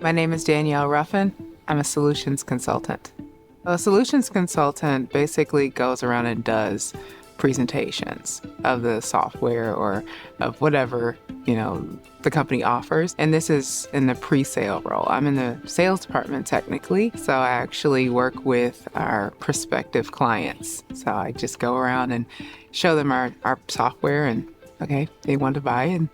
My name is Danielle Ruffin. I'm a solutions consultant. A solutions consultant basically goes around and does presentations of the software or of whatever, the company offers. And this is in the pre-sale role. I'm in the sales department technically, so I actually work with our prospective clients. So I just go around and show them our software and okay, they want to buy and,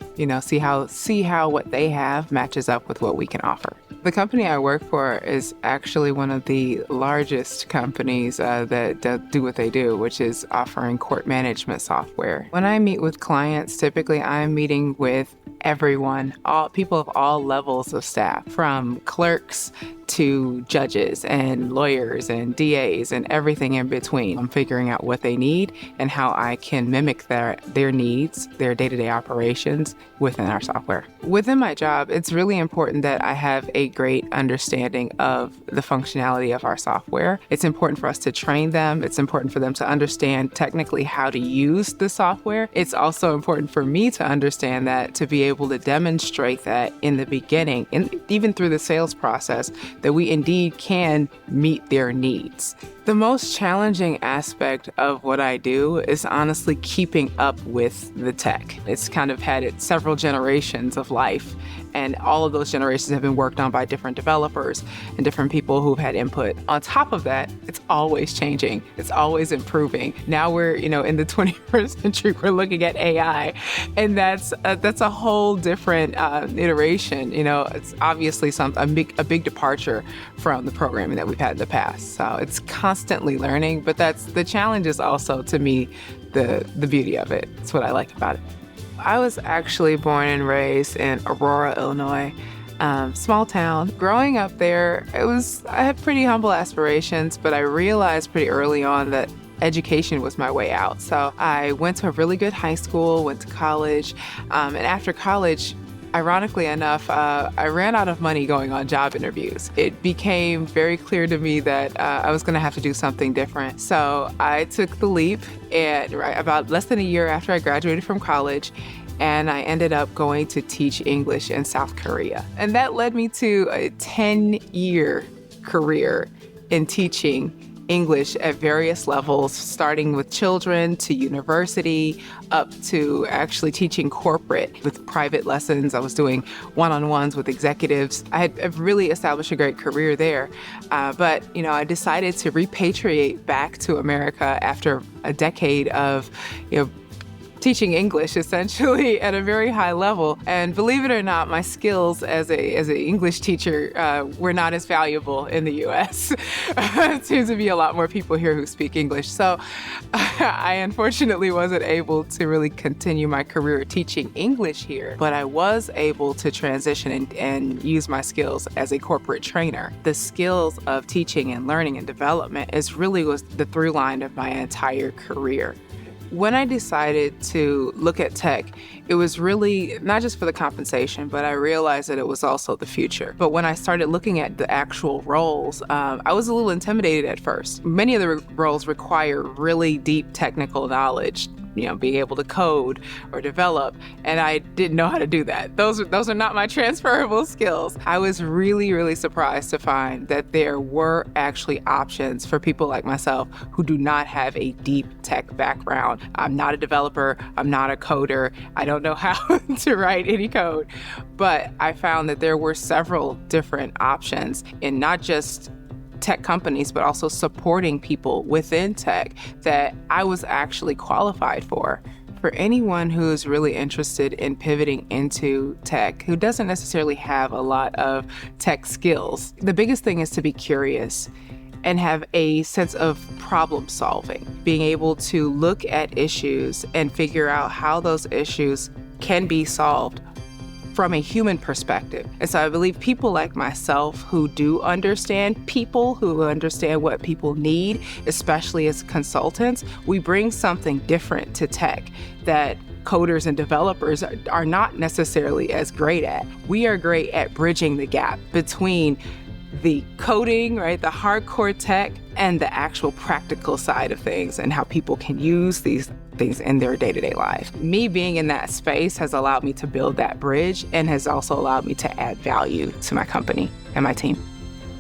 see how what they have matches up with what we can offer. The company I work for is actually one of the largest companies that do what they do, which is offering court management software. When I meet with clients, typically I'm meeting with everyone, all people of all levels of staff, from clerks to judges and lawyers and DAs and everything in between. I'm figuring out what they need and how I can mimic their needs, their day-to-day operations within our software. Within my job, it's really important that I have a great understanding of the functionality of our software. It's important for us to train them. It's important for them to understand technically how to use the software. It's also important for me to understand that, to be able to demonstrate that in the beginning and even through the sales process, that we indeed can meet their needs. The most challenging aspect of what I do is honestly keeping up with the tech. It's kind of had several generations of life, and all of those generations have been worked on by different developers and different people who've had input. On top of that, it's always changing. It's always improving. Now we're, in the 21st century, we're looking at AI, and that's a whole different iteration. It's obviously a big departure from the programming that we've had in the past. So it's constantly learning, but that's the challenge is also, to me, the beauty of it. It's what I like about it. I was actually born and raised in Aurora, Illinois, small town. Growing up there, I had pretty humble aspirations, but I realized pretty early on that education was my way out. So I went to a really good high school, went to college, and after college, ironically enough, I ran out of money going on job interviews. It became very clear to me that I was going to have to do something different. So I took the leap about less than a year after I graduated from college, and I ended up going to teach English in South Korea. And that led me to a 10-year career in teaching English at various levels, starting with children to university, up to actually teaching corporate with private lessons. I was doing one-on-ones with executives. I've really established a great career there. But I decided to repatriate back to America after a decade of, teaching English essentially at a very high level. And believe it or not, my skills as an English teacher were not as valuable in the US. It seems to be a lot more people here who speak English. So I unfortunately wasn't able to really continue my career teaching English here, but I was able to transition and use my skills as a corporate trainer. The skills of teaching and learning and development was the through line of my entire career. When I decided to look at tech, it was really not just for the compensation, but I realized that it was also the future. But when I started looking at the actual roles, I was a little intimidated at first. Many of the roles require really deep technical knowledge, being able to code or develop, and I didn't know how to do that. Those are not my transferable skills. I was really, really surprised to find that there were actually options for people like myself who do not have a deep tech background. I'm not a developer. I'm not a coder. I don't know how to write any code, but I found that there were several different options in not just tech companies, but also supporting people within tech that I was actually qualified for. For anyone who's really interested in pivoting into tech, who doesn't necessarily have a lot of tech skills, the biggest thing is to be curious and have a sense of problem solving, being able to look at issues and figure out how those issues can be solved from a human perspective. And so I believe people like myself who do understand people, who understand what people need, especially as consultants, we bring something different to tech that coders and developers are not necessarily as great at. We are great at bridging the gap between the coding, right, the hardcore tech, and the actual practical side of things and how people can use these things in their day-to-day life. Me being in that space has allowed me to build that bridge and has also allowed me to add value to my company and my team.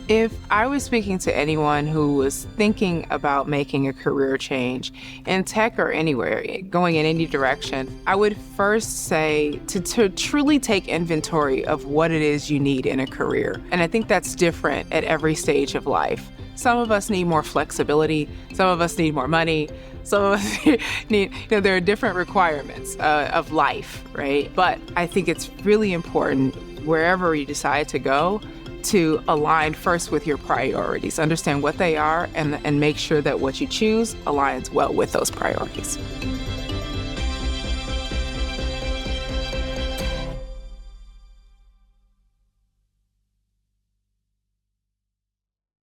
If I was speaking to anyone who was thinking about making a career change in tech or anywhere, going in any direction, I would first say to truly take inventory of what it is you need in a career. And I think that's different at every stage of life. Some of us need more flexibility. Some of us need more money. Some of us need, there are different requirements of life, right? But I think it's really important wherever you decide to go to align first with your priorities, understand what they are, and make sure that what you choose aligns well with those priorities.